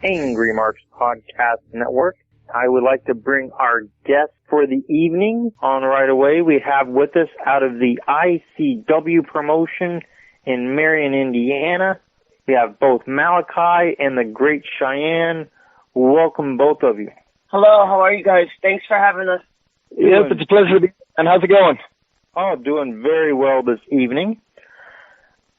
AngryMarks Podcast Network. I would like to bring our guest for the evening on right away. We have with us out of the ICW promotion in Marion, Indiana. We have both Malaki and the great Cheyenne. Welcome, both of you. Hello, how are you guys? Thanks for having us. Yep, it's a pleasure to be. And how's it going? Oh, doing very well this evening.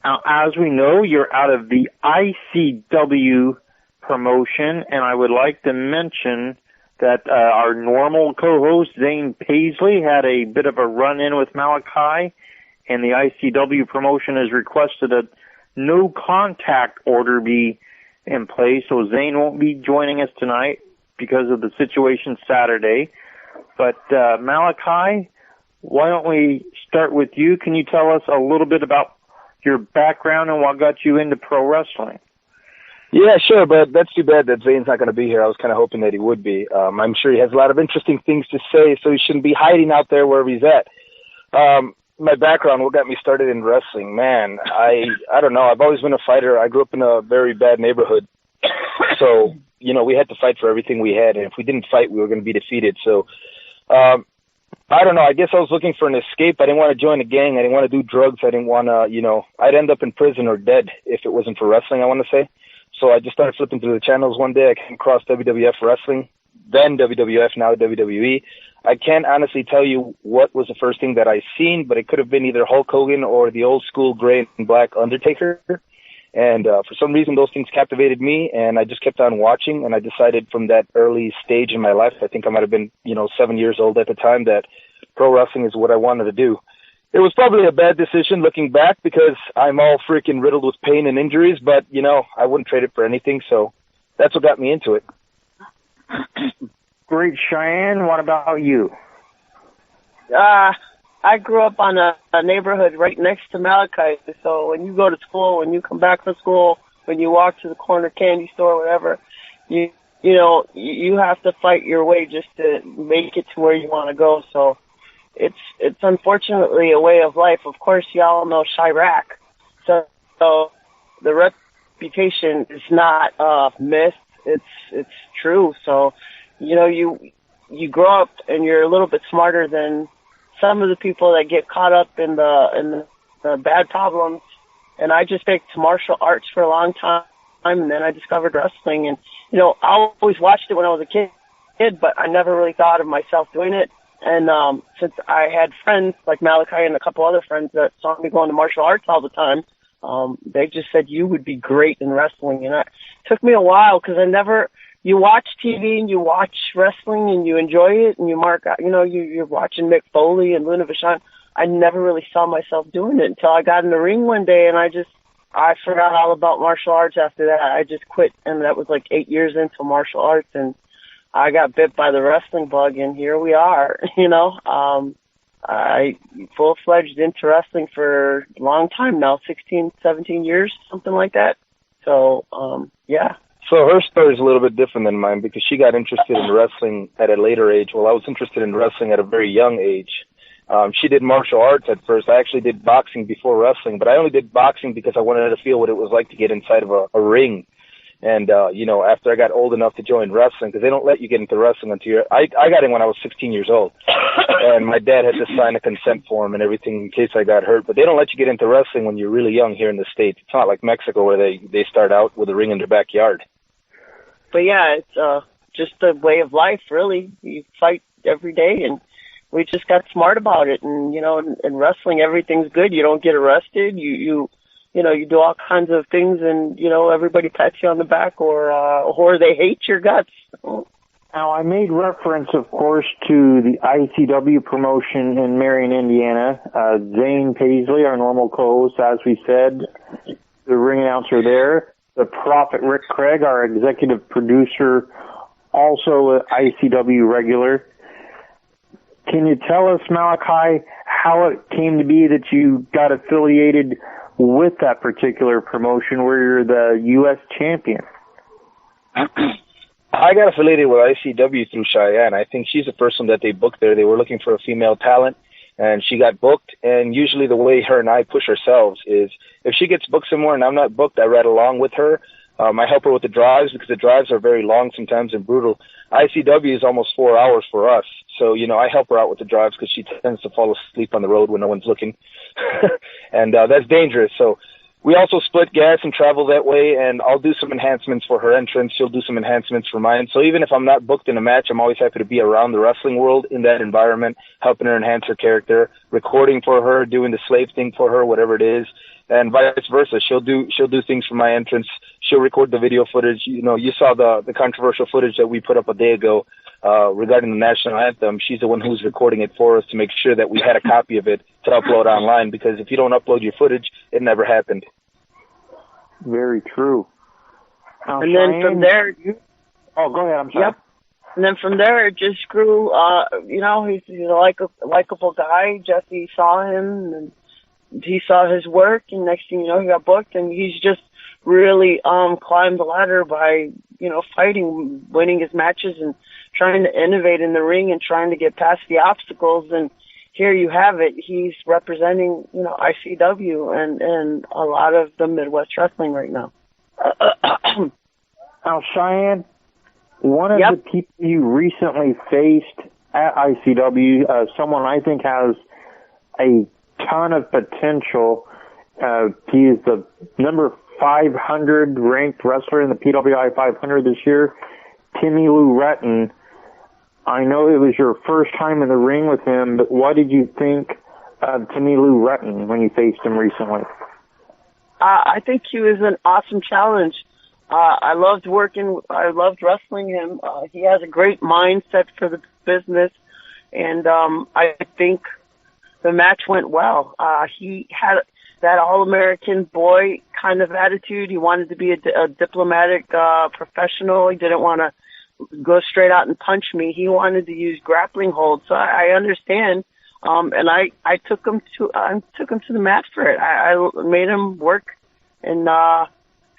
Now, as we know, you're out of the ICW promotion, and I would like to mention that our normal co-host, Zane Paisley, had a bit of a run-in with Malaki, and the ICW promotion has requested a no-contact order be in place, so Zane won't be joining us tonight because of the situation Saturday. But Malaki, why don't we start with you? Can you tell us a little bit about your background and what got you into pro wrestling? Yeah, sure, but that's too bad that Zane's not going to be here. I was kind of hoping that he would be. I'm sure he has a lot of interesting things to say, so he shouldn't be hiding out there wherever he's at. My background, what got me started in wrestling, man, I don't know. I've always been a fighter. I grew up in a very bad neighborhood, so, you know, we had to fight for everything we had, and if we didn't fight, we were going to be defeated. So, I don't know. I guess I was looking for an escape. I didn't want to join a gang. I didn't want to do drugs. I didn't want to, you know, I'd end up in prison or dead if it wasn't for wrestling, I want to say. So I just started flipping through the channels one day. I came across WWF Wrestling, then WWF, now WWE. I can't honestly tell you what was the first thing that I seen, but it could have been either Hulk Hogan or the old school gray and black Undertaker. And for some reason, those things captivated me, and I just kept on watching, and I decided from that early stage in my life, I think I might have been, 7 years old at the time, that pro wrestling is what I wanted to do. It was probably a bad decision looking back because I'm all freaking riddled with pain and injuries, but, I wouldn't trade it for anything, so that's what got me into it. Great, Cheyenne. What about you? I grew up on a neighborhood right next to Malaki, so when you go to school, when you come back from school, when you walk to the corner candy store, whatever, you have to fight your way just to make it to where you want to go. So it's unfortunately a way of life. Of course, y'all know Chirac, so the reputation is not myth. It's true. So you grow up and you're a little bit smarter than some of the people that get caught up in the bad problems. And I just picked martial arts for a long time, and then I discovered wrestling. And, I always watched it when I was a kid, but I never really thought of myself doing it. And since I had friends like Malaki and a couple other friends that saw me going to martial arts all the time, they just said, you would be great in wrestling. And it took me a while because you watch TV and you watch wrestling and you enjoy it and you mark out, you're watching Mick Foley and Luna Vachon. I never really saw myself doing it until I got in the ring one day, and I forgot all about martial arts after that. I just quit, and that was like 8 years into martial arts, and I got bit by the wrestling bug, and here we are, I full-fledged into wrestling for a long time now, 16, 17 years, something like that. So, yeah. So her story is a little bit different than mine because she got interested in wrestling at a later age. Well, I was interested in wrestling at a very young age. She did martial arts at first. I actually did boxing before wrestling, but I only did boxing because I wanted to feel what it was like to get inside of a ring. And, after I got old enough to join wrestling, because they don't let you get into wrestling until I got in when I was 16 years old. And my dad had to sign a consent form and everything in case I got hurt. But they don't let you get into wrestling when you're really young here in the States. It's not like Mexico where they start out with a ring in their backyard. But yeah, it's just a way of life, really. You fight every day, and we just got smart about it. And in wrestling, everything's good. You don't get arrested. You do all kinds of things, and everybody pats you on the back, or they hate your guts. Now, I made reference, of course, to the ICW promotion in Marion, Indiana. Zane Paisley, our normal co-host, as we said, the ring announcer there. The Prophet Rick Craig, our executive producer, also an ICW regular. Can you tell us, Malaki, how it came to be that you got affiliated with that particular promotion where you're the U.S. champion? I got affiliated with ICW through Cheyenne. I think she's the first one that they booked there. They were looking for a female talent, and she got booked. And usually the way her and I push ourselves is if she gets booked somewhere and I'm not booked, I ride along with her. I help her with the drives because the drives are very long sometimes and brutal. ICW is almost 4 hours for us. So, I help her out with the drives because she tends to fall asleep on the road when no one's looking. And that's dangerous. So we also split gas and travel that way, and I'll do some enhancements for her entrance. She'll do some enhancements for mine. So even if I'm not booked in a match, I'm always happy to be around the wrestling world in that environment, helping her enhance her character, recording for her, doing the slave thing for her, whatever it is. And vice versa. She'll do things for my entrance. She'll record the video footage. You saw the controversial footage that we put up a day ago regarding the national anthem. She's the one who's recording it for us to make sure that we had a copy of it to upload online, because if you don't upload your footage, it never happened. Very true. Now, and then from there... Oh, go ahead. I'm sorry. Yep. And then from there, it just grew. He's a likable guy. Jesse saw him, and he saw his work, and next thing you know, he got booked, and he's just really climbed the ladder by, fighting, winning his matches, and trying to innovate in the ring and trying to get past the obstacles. And here you have it. He's representing, ICW and a lot of the Midwest wrestling right now. Now, Cheyenne, one of the people you recently faced at ICW, someone I think has a ton of potential. He is the number 500 ranked wrestler in the PWI 500 this year, Timmy Lou Retton. I know it was your first time in the ring with him, but what did you think of Timmy Lou Retton when you faced him recently? I think he was an awesome challenge. I loved wrestling him. He has a great mindset for the business, and I think the match went well. He had that all-American boy kind of attitude. He wanted to be a diplomatic professional. He didn't want to go straight out and punch me. He wanted to use grappling holds. So I understand. And I took him to the mat for it. I made him work and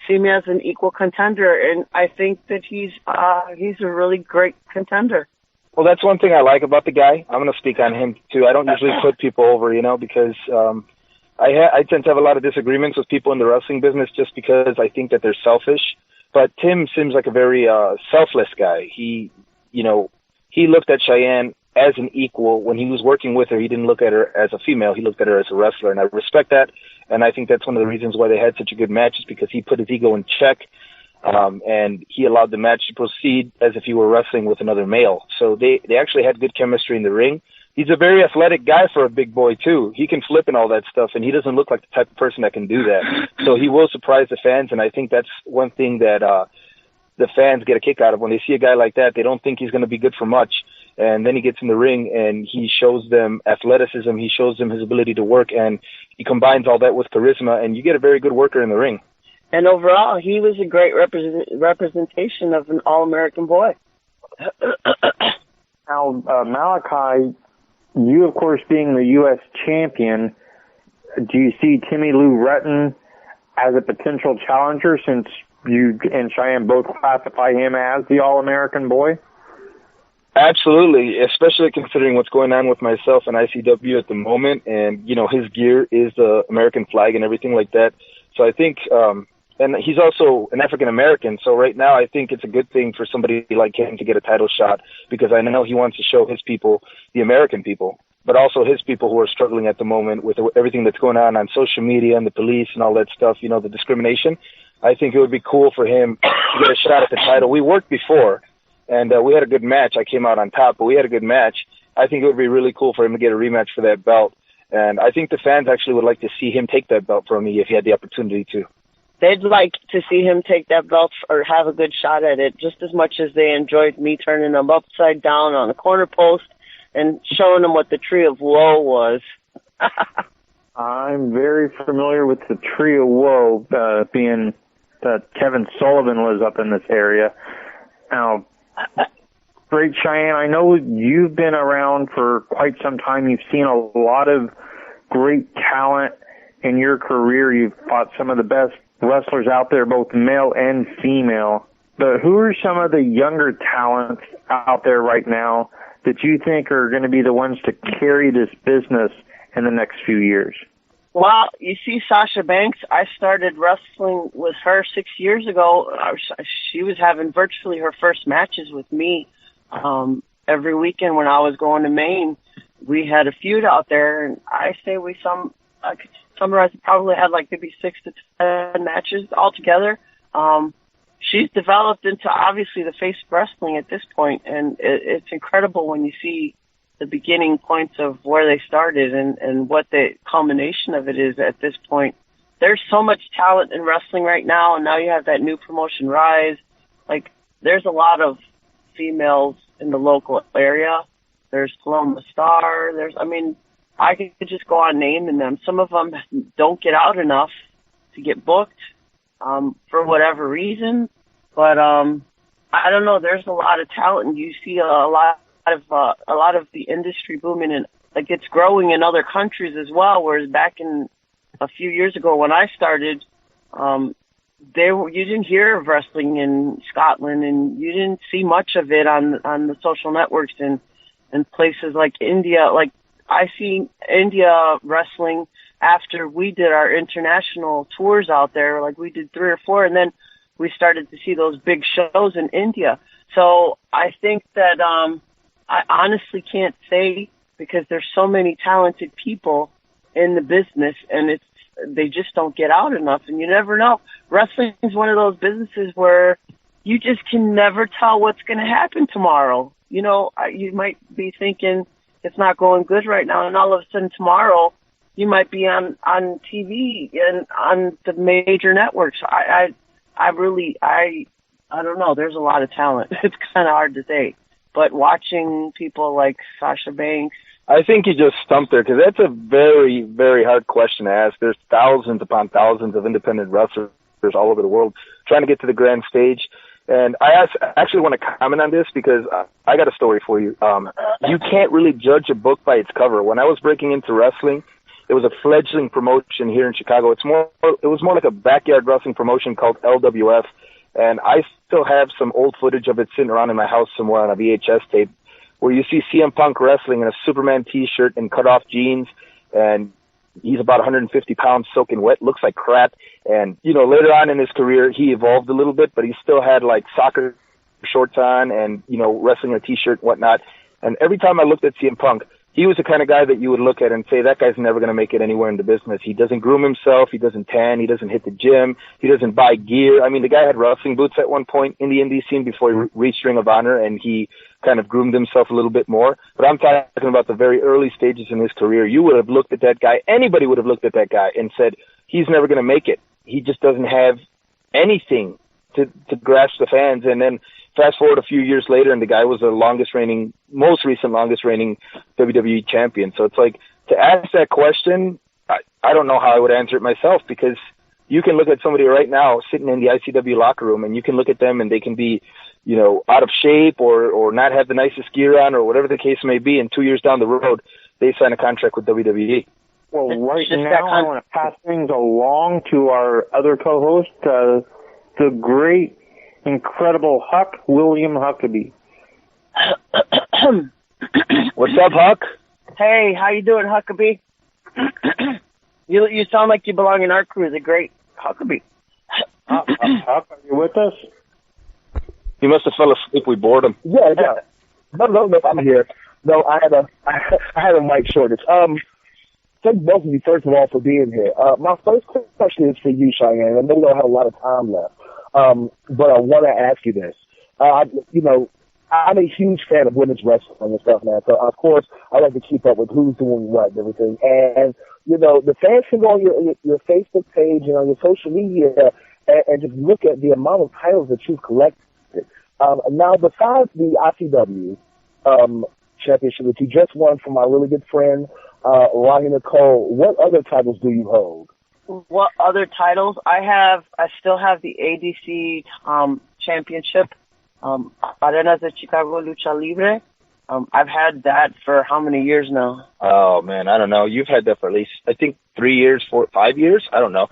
see me as an equal contender. And I think that he's a really great contender. Well, that's one thing I like about the guy. I'm going to speak on him too. I don't usually put people over, because I tend to have a lot of disagreements with people in the wrestling business just because I think that they're selfish. But Tim seems like a very selfless guy. He looked at Cheyenne as an equal. When he was working with her, he didn't look at her as a female. He looked at her as a wrestler, and I respect that. And I think that's one of the reasons why they had such a good match, is because he put his ego in check, and he allowed the match to proceed as if he were wrestling with another male. So they actually had good chemistry in the ring. He's a very athletic guy for a big boy, too. He can flip and all that stuff, and he doesn't look like the type of person that can do that. So he will surprise the fans, and I think that's one thing that the fans get a kick out of. When they see a guy like that, they don't think he's going to be good for much. And then he gets in the ring, and he shows them athleticism. He shows them his ability to work, and he combines all that with charisma, and you get a very good worker in the ring. And overall, he was a great representation of an all-American boy. Now, Malaki, you, of course, being the U.S. champion, do you see Timmy Lou Retton as a potential challenger, since you and Cheyenne both classify him as the All-American boy? Absolutely, especially considering what's going on with myself and ICW at the moment. And, his gear is the American flag and everything like that. So I think, and he's also an African-American. So right now I think it's a good thing for somebody like him to get a title shot, because I know he wants to show his people, the American people, but also his people who are struggling at the moment with everything that's going on social media and the police and all that stuff, the discrimination. I think it would be cool for him to get a shot at the title. We worked before, and we had a good match. I came out on top, but we had a good match. I think it would be really cool for him to get a rematch for that belt. And I think the fans actually would like to see him take that belt from me if he had the opportunity to. They'd like to see him take that belt or have a good shot at it just as much as they enjoyed me turning him upside down on the corner post and showing them what the Tree of Woe was. I'm very familiar with the Tree of Woe, being that Kevin Sullivan lives up in this area. Now, great Cheyenne, I know you've been around for quite some time. You've seen a lot of great talent in your career. You've fought some of the best wrestlers out there, both male and female. But who are some of the younger talents out there right now that you think are going to be the ones to carry this business in the next few years? Well, you see, Sasha Banks, I started wrestling with her 6 years ago. She was having virtually her first matches with me every weekend when I was going to Maine. We had a feud out there, and I could summarize it, probably had like maybe 6 to 10 matches altogether. She's developed into obviously the face of wrestling at this point, and it's incredible when you see the beginning points of where they started and what the culmination of it is at this point. There's so much talent in wrestling right now, and now you have that new promotion, Rise. Like, there's a lot of females in the local area. There's Paloma Star. I could just go on naming them. Some of them don't get out enough to get booked for whatever reason. But I don't know. There's a lot of talent, and you see a lot of the industry booming, and like it's growing in other countries as well. Whereas back in a few years ago when I started, you didn't hear of wrestling in Scotland, and you didn't see much of it on the social networks and places like India. Like, I seen India wrestling after we did our international tours out there. Like, we did 3 or 4, and then we started to see those big shows in India. So I think that I honestly can't say, because there's so many talented people in the business, and they just don't get out enough, and you never know. Wrestling is one of those businesses where you just can never tell what's going to happen tomorrow. You know, you might be thinking it's not going good right now, and all of a sudden tomorrow you might be on TV and on the major networks. I don't know. There's a lot of talent. It's kind of hard to say. But watching people like Sasha Banks, I think you just stumped her, because that's a very, very hard question to ask. There's thousands upon thousands of independent wrestlers all over the world trying to get to the grand stage. And I actually want to comment on this, because I got a story for you. You can't really judge a book by its cover. When I was breaking into wrestling, it was a fledgling promotion here in Chicago. It was more like a backyard wrestling promotion called LWF. And I still have some old footage of it sitting around in my house somewhere on a VHS tape, where you see CM Punk wrestling in a Superman T-shirt and cut-off jeans, and he's about 150 pounds soaking wet, looks like crap. And, later on in his career, he evolved a little bit, but he still had, like, soccer shorts on and, wrestling in a T-shirt and whatnot. And every time I looked at CM Punk, he was the kind of guy that you would look at and say, that guy's never going to make it anywhere in the business. He doesn't groom himself. He doesn't tan. He doesn't hit the gym. He doesn't buy gear. I mean, the guy had wrestling boots at one point in the indie scene before he reached Ring of Honor, and he kind of groomed himself a little bit more. But I'm talking about the very early stages in his career. You would have looked at that guy, anybody would have looked at that guy and said, he's never going to make it. He just doesn't have anything to grasp the fans. And then fast forward a few years later, and the guy was the most recent longest reigning WWE champion. So it's like, to ask that question, I don't know how I would answer it myself, because you can look at somebody right now sitting in the ICW locker room, and you can look at them and they can be, out of shape or not have the nicest gear on or whatever the case may be. And 2 years down the road, they sign a contract with WWE. Well, right now I want to pass things along to our other co-host, the great, incredible William Huckabee. What's up, Huck? Hey, how you doing, Huckabee? You sound like you belong in our crew, the great Huckabee. Huck, are you with us? He must have fell asleep. We bored him. Yeah. No, I'm here. No, I had a mic shortage. Thank both of you, first of all, for being here. My first question is for you, Cheyenne. I know we don't have a lot of time left, but I want to ask you this. I'm a huge fan of women's wrestling and stuff, man. So, of course, I like to keep up with who's doing what and everything. And, the fans can go on your Facebook page and on your social media and just look at the amount of titles that you've collected. Now, besides the ICW championship that you just won from my really good friend, Ronnie Nicole, what other titles do you hold? What other titles? I still have the ADC championship, Arenas de Chicago Lucha Libre. I've had that for how many years now? Oh, man, I don't know. You've had that for at least, I think, 3 years, 5 years? I don't know.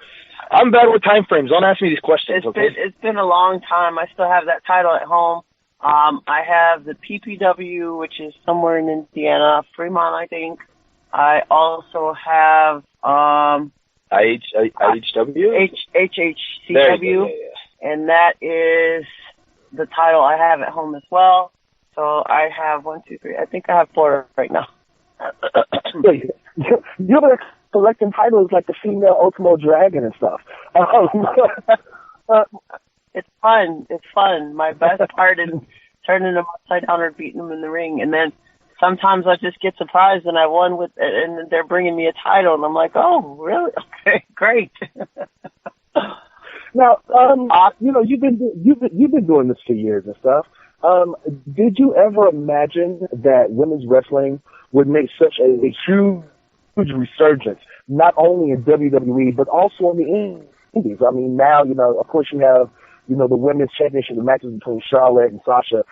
I'm bad with time frames. Don't ask me these questions, It's been a long time. I still have that title at home. I have the PPW, which is somewhere in Indiana, Fremont, I think. I also have IHW? HHCW, and that is the title I have at home as well. So I have 1, 2, 3. I think I have 4 right now. You're like collecting titles like the female Ultimo Dragon and stuff. It's fun. It's fun. My best part is turning them upside down or beating them in the ring, and then sometimes I just get surprised and I won with it, and they're bringing me a title, and I'm like, oh, really? Okay, great. Now, you've been doing this for years and stuff. Did you ever imagine that women's wrestling would make such a huge resurgence, not only in WWE but also in the Indies? I mean, now of course you have the women's championship matches between Charlotte and Sasha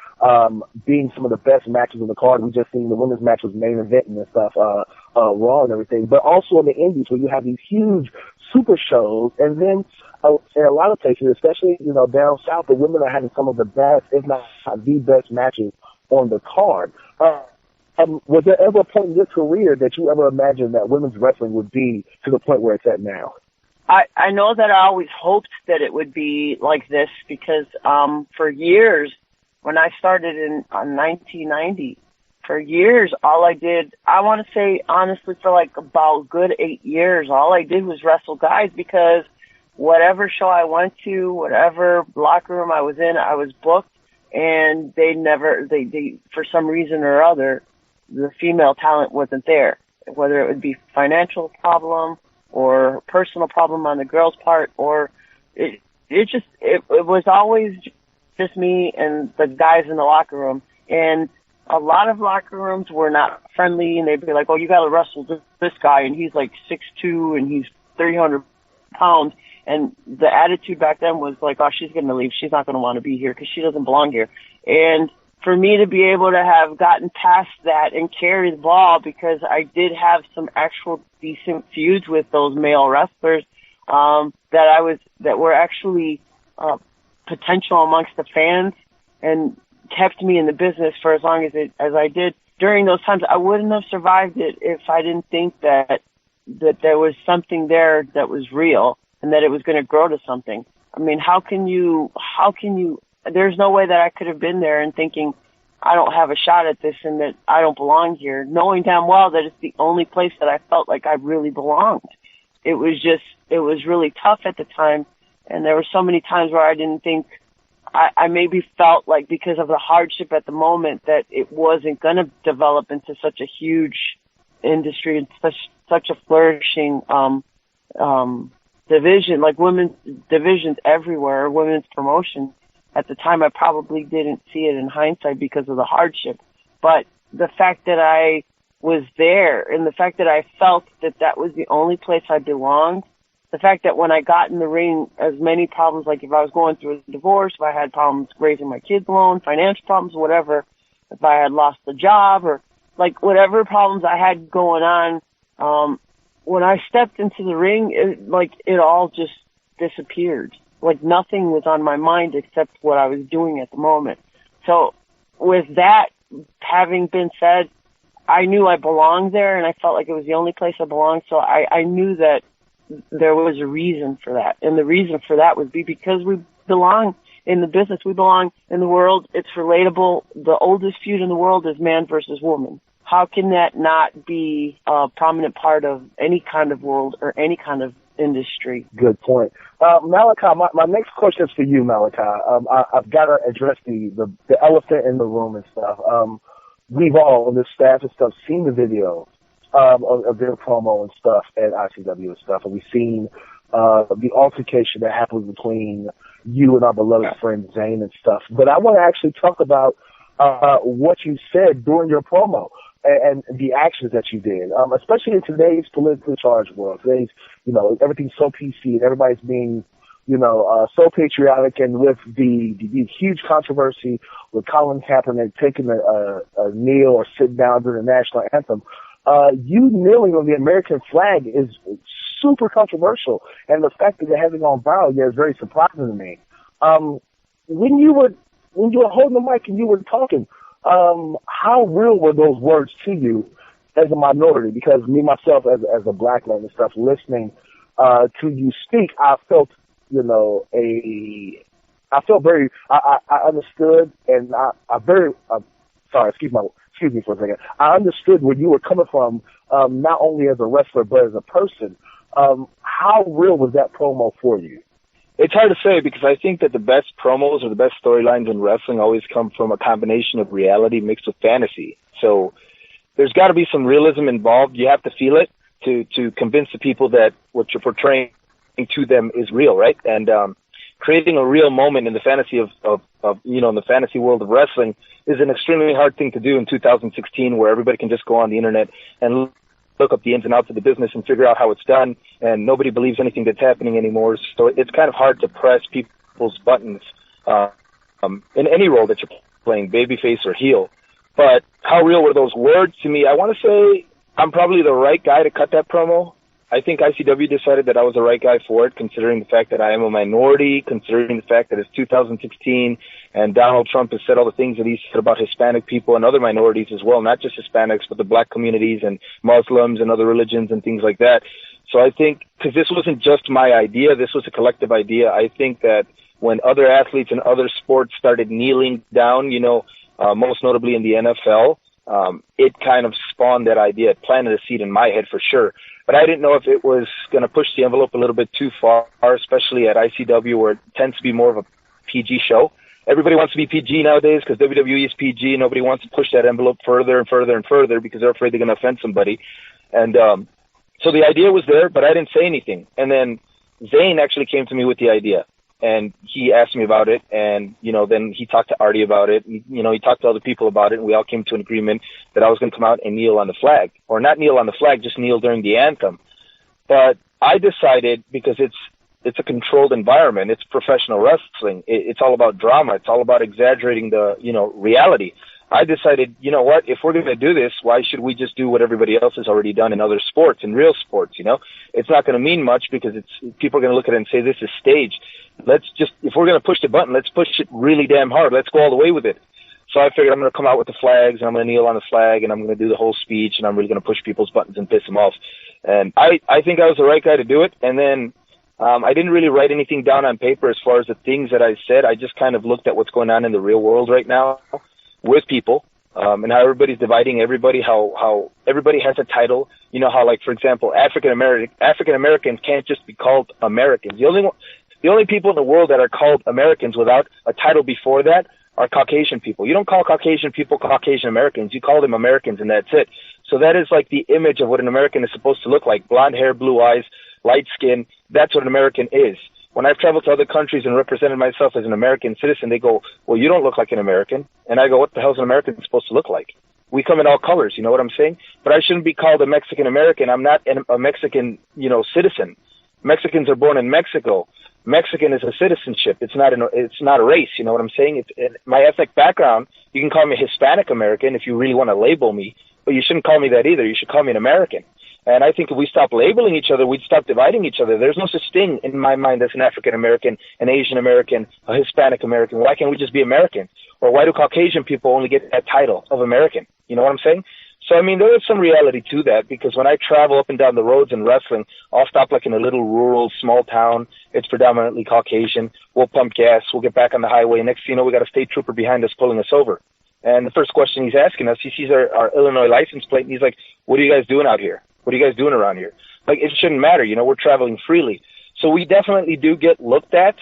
being some of the best matches on the card. We just seen the women's match was main eventing and stuff, Raw and everything. But also in the Indies where you have these huge super shows, and then in a lot of places, especially down south, the women are having some of the best, if not the best, matches on the card. Was there ever a point in your career that you ever imagined that women's wrestling would be to the point where it's at now? I know that I always hoped that it would be like this because for years, when I started in 1990, for years, all I did, I want to say honestly, for like about good 8 years, all I did was wrestle guys because whatever show I went to, whatever locker room I was in, I was booked, and they for some reason or other, the female talent wasn't there, whether it would be financial problem or personal problem on the girl's part, or it was always just me and the guys in the locker room. And a lot of locker rooms were not friendly, and they'd be like, oh, you got to wrestle this guy, and he's like 6'2", and he's 300 pounds. And the attitude back then was like, oh, she's going to leave. She's not going to want to be here because she doesn't belong here. And for me to be able to have gotten past that and carry the ball, because I did have some actual decent feuds with those male wrestlers that were actually potential amongst the fans and kept me in the business for as long as I did. During those times, I wouldn't have survived it if I didn't think that there was something there that was real and that it was going to grow to something. I mean, how can you, there's no way that I could have been there and thinking I don't have a shot at this and that I don't belong here, knowing damn well that it's the only place that I felt like I really belonged. It was really tough at the time, and there were so many times where I didn't think, I maybe felt like because of the hardship at the moment that it wasn't going to develop into such a huge industry and such a flourishing division, like women's divisions everywhere, women's promotion. At the time, I probably didn't see it in hindsight because of the hardship. But the fact that I was there and the fact that I felt that that was the only place I belonged, the fact that when I got in the ring, as many problems, like if I was going through a divorce, if I had problems raising my kids alone, financial problems, whatever, if I had lost a job or like whatever problems I had going on, when I stepped into the ring, it all just disappeared. Like nothing was on my mind except what I was doing at the moment. So with that having been said, I knew I belonged there and I felt like it was the only place I belonged. So I knew that there was a reason for that. And the reason for that would be because we belong in the business. We belong in the world. It's relatable. The oldest feud in the world is man versus woman. How can that not be a prominent part of any kind of world or any kind of industry? Good point. Malaki, my next question is for you, Malaki. I've got to address the elephant in the room and stuff. We've all, on the staff and stuff, seen the video of their promo and stuff at ICW and stuff, and we've seen the altercation that happened between you and our beloved friend Zane and stuff. But I want to actually talk about what you said during your promo and the actions that you did, especially in today's politically charged world. Today's, everything's so PC and everybody's being, so patriotic, and with the huge controversy with Colin Kaepernick taking a kneel or sit down during the national anthem, you kneeling on the American flag is super controversial, and the fact that it hasn't gone viral yet is very surprising to me. When you were holding the mic and you were talking, how real were those words to you? as a minority, because me myself as a black man and stuff, listening to you speak, I felt, you know, I understood, and excuse me for a second. I understood where you were coming from, not only as a wrestler but as a person. How real was that promo for you? It's hard to say, because I think that the best promos or the best storylines in wrestling always come from a combination of reality mixed with fantasy. So there's got to be some realism involved. You have to feel it to convince the people that what you're portraying to them is real, right? And creating a real moment in the fantasy of in the fantasy world of wrestling is an extremely hard thing to do in 2016, where everybody can just go on the internet and look up the ins and outs of the business and figure out how it's done, and nobody believes anything that's happening anymore. So it's kind of hard to press people's buttons in any role that you're playing, babyface or heel. But how real were those words to me? I want to say I'm probably the right guy to cut that promo. I think ICW decided that I was the right guy for it, considering the fact that I am a minority, considering the fact that it's 2016 and Donald Trump has said all the things that he said about Hispanic people and other minorities as well, not just Hispanics, but the black communities and Muslims and other religions and things like that. So I think, because this wasn't just my idea, this was a collective idea, I think that when other athletes in other sports started kneeling down, most notably in the NFL, it kind of spawned that idea. It planted a seed in my head for sure. But I didn't know if it was going to push the envelope a little bit too far, especially at ICW, where it tends to be more of a PG show. Everybody wants to be PG nowadays because WWE is PG. Nobody wants to push that envelope further and further and further because they're afraid they're going to offend somebody. And so the idea was there, but I didn't say anything. And then Zane actually came to me with the idea. And he asked me about it, and, then he talked to Artie about it. He talked to other people about it, and we all came to an agreement that I was going to come out and kneel on the flag. Or not kneel on the flag, just kneel during the anthem. But I decided, because it's a controlled environment, it's professional wrestling, it's all about drama, it's all about exaggerating the, reality. I decided, you know what, if we're going to do this, why should we just do what everybody else has already done in other sports, in real sports, It's not going to mean much because people are going to look at it and say this is staged. If we're going to push the button, let's push it really damn hard. Let's go all the way with it. So I figured I'm going to come out with the flags, and I'm going to kneel on the flag, and I'm going to do the whole speech, and I'm really going to push people's buttons and piss them off. And I think I was the right guy to do it. And then I didn't really write anything down on paper as far as the things that I said. I just kind of looked at what's going on in the real world right now with people, and how everybody's dividing everybody, how everybody has a title. How, like, for example, African Americans can't just be called Americans. The only people in the world that are called Americans without a title before that are Caucasian people. You don't call Caucasian people Caucasian Americans. You call them Americans, and that's it. So that is like the image of what an American is supposed to look like. Blonde hair, blue eyes, light skin. That's what an American is. When I've traveled to other countries and represented myself as an American citizen, they go, well, you don't look like an American. And I go, what the hell is an American supposed to look like? We come in all colors, you know what I'm saying? But I shouldn't be called a Mexican American. I'm not a Mexican, citizen. Mexicans are born in Mexico. Mexican is a citizenship. It's not a race. You know what I'm saying? My ethnic background. You can call me Hispanic American if you really want to label me, but you shouldn't call me that either. You should call me an American. And I think if we stop labeling each other, we'd stop dividing each other. There's no such thing in my mind as an African American, an Asian American, a Hispanic American. Why can't we just be American? Or why do Caucasian people only get that title of American? You know what I'm saying? So, I mean, there is some reality to that, because when I travel up and down the roads in wrestling, I'll stop like in a little rural, small town. It's predominantly Caucasian. We'll pump gas. We'll get back on the highway. Next thing you know, we got a state trooper behind us pulling us over. And the first question he's asking us, he sees our Illinois license plate, and he's like, what are you guys doing out here? What are you guys doing around here? Like, it shouldn't matter. We're traveling freely. So we definitely do get looked at.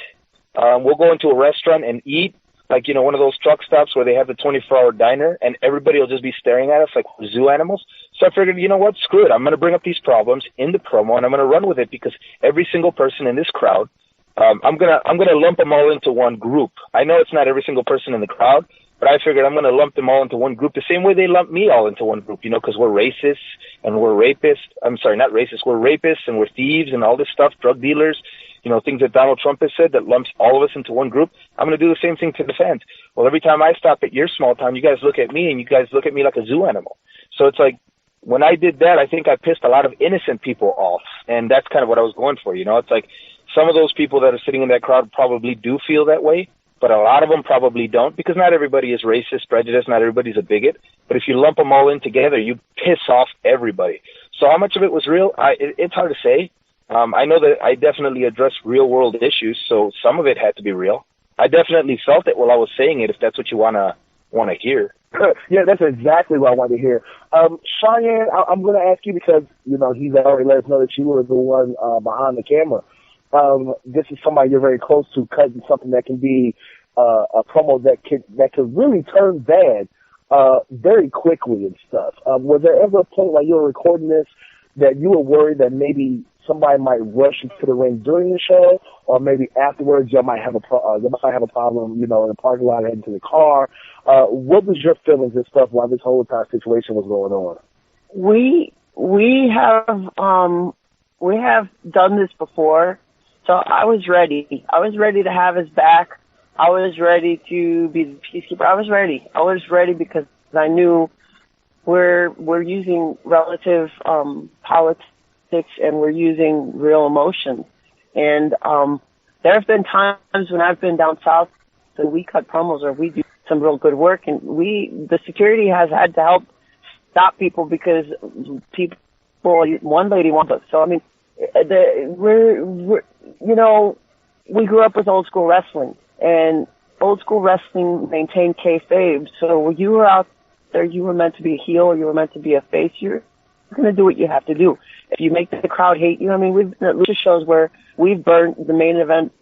We'll go into a restaurant and eat, like, one of those truck stops where they have the 24-hour diner, and everybody will just be staring at us like zoo animals. So I figured, you know what, screw it. I'm going to bring up these problems in the promo, and I'm going to run with it, because every single person in this crowd, I'm going to lump them all into one group. I know it's not every single person in the crowd, but I figured I'm going to lump them all into one group the same way they lump me all into one group, because we're racists and we're rapists. I'm sorry, not racist. We're rapists and we're thieves and all this stuff, drug dealers. Things that Donald Trump has said that lumps all of us into one group. I'm going to do the same thing to the fans. Well, every time I stop at your small town, you guys look at me, and you guys look at me like a zoo animal. So it's like, when I did that, I think I pissed a lot of innocent people off, and that's kind of what I was going for. It's like some of those people that are sitting in that crowd probably do feel that way, but a lot of them probably don't, because not everybody is racist, prejudiced, not everybody's a bigot. But if you lump them all in together, you piss off everybody. So how much of it was real? It's hard to say. I know that I definitely addressed real-world issues, so some of it had to be real. I definitely felt it while I was saying it, if that's what you want to hear. Yeah, that's exactly what I wanted to hear. Cheyenne, I'm going to ask you because, you know, he's already let us know that you were the one behind the camera. This is somebody you're very close to, cutting something that can be a promo that could really turn bad very quickly and stuff. Was there ever a point while you were recording this that you were worried that maybe somebody might rush into the ring during the show, or maybe afterwards you might have a problem, you know, in the parking lot heading to the car? What was your feelings and stuff while this whole entire situation was going on? We have done this before, so I was ready. I was ready to have his back. I was ready to be the peacekeeper. I was ready because I knew we're using relative politics, and we're using real emotions. And there have been times when I've been down south and we cut promos or we do some real good work, and the security has had to help stop people because one lady wants us. So I mean, we grew up with old school wrestling, and old school wrestling maintained kayfabe. So when you were out there, you were meant to be a heel, or you were meant to be a face. You're going to do what you have to do. If you make the crowd hate you, I mean, we've been at lucha shows where we've burned the main event,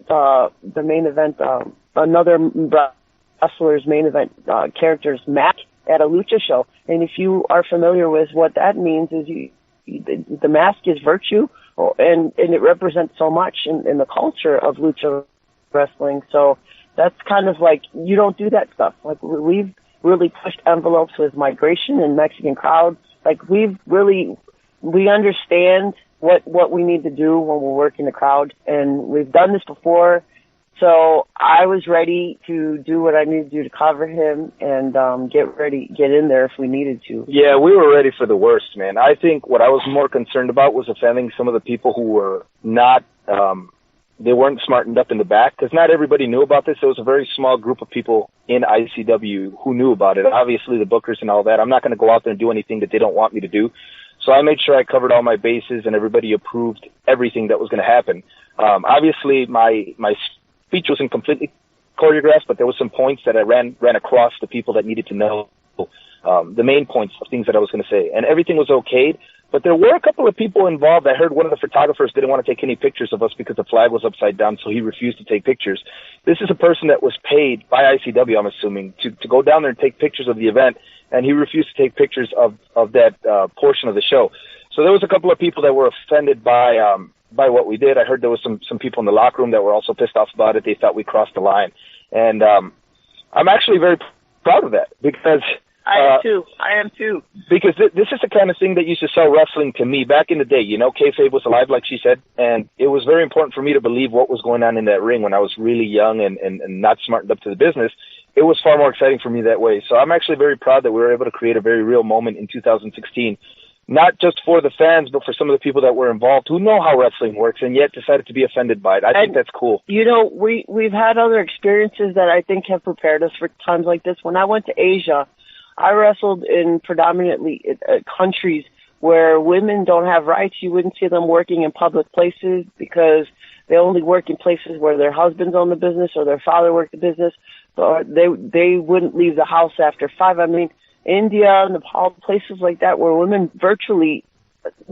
another wrestler's main event character's match at a lucha show. And if you are familiar with what that means, is the mask is virtue, and it represents so much in the culture of lucha wrestling. So that's kind of like, you don't do that stuff. Like, we've really pushed envelopes with migration and Mexican crowd. Like, we understand what we need to do when we're working the crowd, and we've done this before. So I was ready to do what I needed to do to cover him and get in there if we needed to. Yeah, we were ready for the worst, man. I think what I was more concerned about was offending some of the people who were not, they weren't smartened up in the back, because not everybody knew about this. There was a very small group of people in ICW who knew about it. Obviously, the bookers and all that. I'm not going to go out there and do anything that they don't want me to do. So I made sure I covered all my bases, and everybody approved everything that was going to happen. Obviously, my speech wasn't completely choreographed, but there were some points that I ran across the people that needed to know the main points of things that I was going to say. And everything was okayed, but there were a couple of people involved. I heard one of the photographers didn't want to take any pictures of us because the flag was upside down, so he refused to take pictures. This is a person that was paid by ICW, I'm assuming, to go down there and take pictures of the event, and he refused to take pictures of that portion of the show. So there was a couple of people that were offended by what we did. I heard there was some people in the locker room that were also pissed off about it. They thought we crossed the line. And I'm actually very proud of that, because I am too. Because this is the kind of thing that used to sell wrestling to me back in the day. You know, kayfabe was alive, like she said, and it was very important for me to believe what was going on in that ring when I was really young and not smartened up to the business. It was far more exciting for me that way. So I'm actually very proud that we were able to create a very real moment in 2016, not just for the fans, but for some of the people that were involved who know how wrestling works and yet decided to be offended by it. I think that's cool. You know, we've had other experiences that I think have prepared us for times like this. When I went to Asia, I wrestled in predominantly countries where women don't have rights. You wouldn't see them working in public places because they only work in places where their husbands own the business or their father worked the business, or they wouldn't leave the house after 5. I mean, India, Nepal, places like that where women virtually,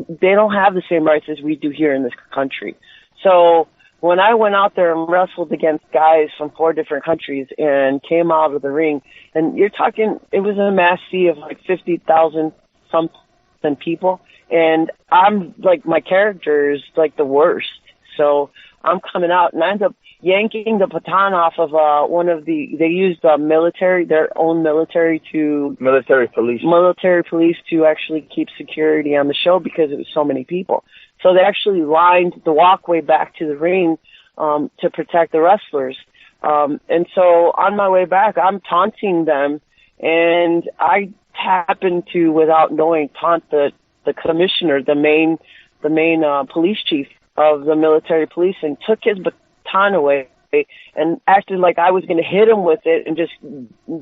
they don't have the same rights as we do here in this country. So when I went out there and wrestled against guys from 4 different countries and came out of the ring, and you're talking, it was a mass sea of like 50,000 something people, and I'm like, my character is like the worst. So I'm coming out and I end up yanking the baton off of they used their own military police to actually keep security on the show because it was so many people. So they actually lined the walkway back to the ring to protect the wrestlers. And so on my way back, I'm taunting them, and I happen to, without knowing, taunt the commissioner, the main police chief of the military police, and took his baton away. and acted like I was going to hit him with it and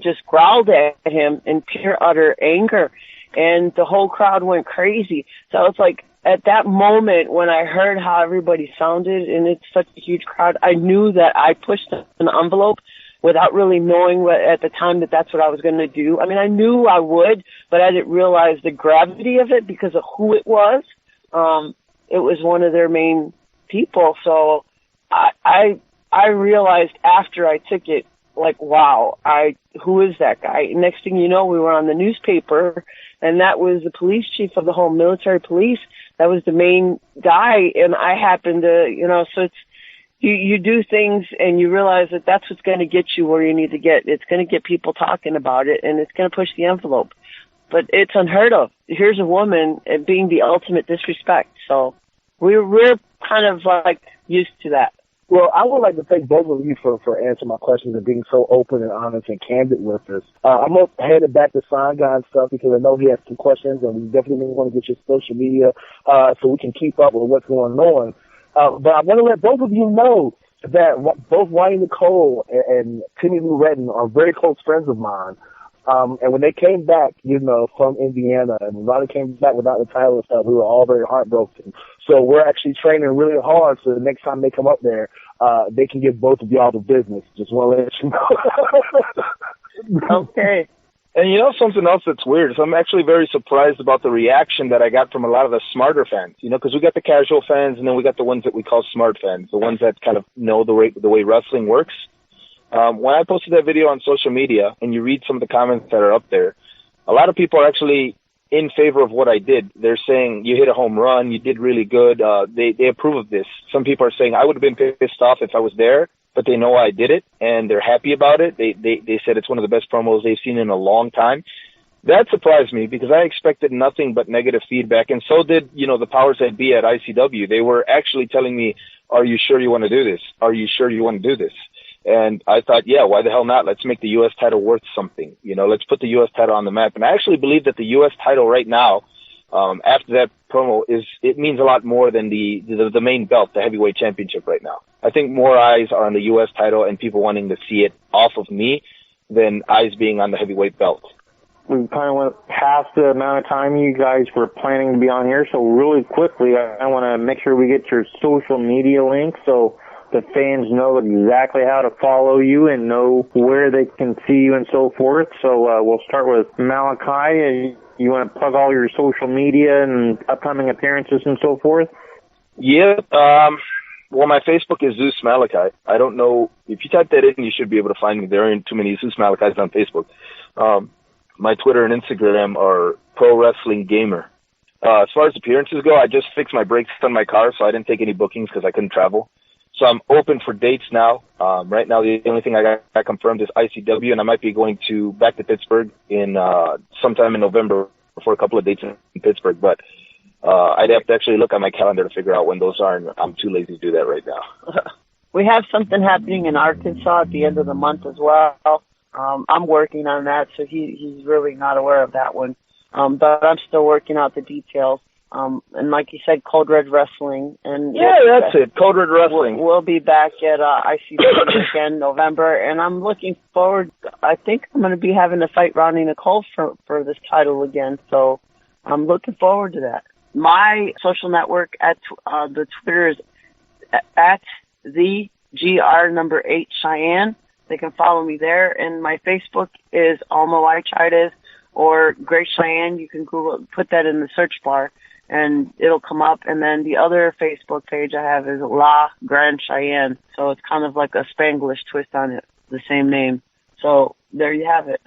just growled at him in pure utter anger. And the whole crowd went crazy. So it's like at that moment when I heard how everybody sounded and it's such a huge crowd, I knew that I pushed an envelope without really knowing at the time that that's what I was going to do. I mean, I knew I would, but I didn't realize the gravity of it because of who it was. It was one of their main people. So I realized after I took it, like, wow, who is that guy? Next thing you know, we were on the newspaper, and that was the police chief of the whole military police. That was the main guy, and I happened to, so it's, you do things and you realize that that's what's going to get you where you need to get. It's going to get people talking about it, and it's going to push the envelope. But it's unheard of. Here's a woman being the ultimate disrespect. So we're kind of like used to that. Well, I would like to thank both of you for answering my questions and being so open and honest and candid with us. I'm going to hand it back to Sangan stuff because I know he has some questions, and we definitely want to get your social media so we can keep up with what's going on. But I want to let both of you know that both Ryan Nicole and Timmy Lou Redden are very close friends of mine. And when they came back, from Indiana, and Ronnie came back without the title and stuff, we were all very heartbroken. So we're actually training really hard so the next time they come up there, they can give both of y'all the business. Just want to let you know. Okay. And something else that's weird is I'm actually very surprised about the reaction that I got from a lot of the smarter fans, because we got the casual fans and then we got the ones that we call smart fans, the ones that kind of know the way wrestling works. When I posted that video on social media and you read some of the comments that are up there, a lot of people are actually in favor of what I did. They're saying, you hit a home run, you did really good. They approve of this. Some people are saying, I would have been pissed off if I was there, but they know I did it and they're happy about it. They said it's one of the best promos they've seen in a long time. That surprised me because I expected nothing but negative feedback, and so did, the powers that be at ICW. They were actually telling me, are you sure you want to do this? Are you sure you want to do this? And I thought, yeah, why the hell not? Let's make the U.S. title worth something. Let's put the U.S. title on the map. And I actually believe that the U.S. title right now, after that promo, it means a lot more than the main belt, the heavyweight championship right now. I think more eyes are on the U.S. title and people wanting to see it off of me than eyes being on the heavyweight belt. We kind of went past the amount of time you guys were planning to be on here, so really quickly, I want to make sure we get your social media links so the fans know exactly how to follow you and know where they can see you and so forth. So we'll start with Malaki. You want to plug all your social media and upcoming appearances and so forth? Yeah. Well, my Facebook is Zeus Malaki. I don't know. If you type that in, you should be able to find me. There aren't too many Zeus Malakis on Facebook. My Twitter and Instagram are Pro Wrestling Gamer. As far as appearances go, I just fixed my brakes on my car, so I didn't take any bookings because I couldn't travel. So I'm open for dates now. Right now, the only thing I got confirmed is ICW, and I might be going back to Pittsburgh in sometime in November for a couple of dates in Pittsburgh. But I'd have to actually look at my calendar to figure out when those are, and I'm too lazy to do that right now. We have something happening in Arkansas at the end of the month as well. I'm working on that, so he's really not aware of that one. But I'm still working out the details. And like you said, Code Red Wrestling. And yeah, that's it. Code Red Wrestling. We'll be back at ICW again November, and I'm looking forward. I think I'm going to be having to fight Ronnie Nicole for this title again, so I'm looking forward to that. My social network at the Twitter is at the GR8 Cheyenne. They can follow me there, and my Facebook is Alma Chides or Great Cheyenne. You can Google, put that in the search bar, and it'll come up. And then the other Facebook page I have is La Grande Cheyenne. So it's kind of like a Spanglish twist on it, the same name. So there you have it.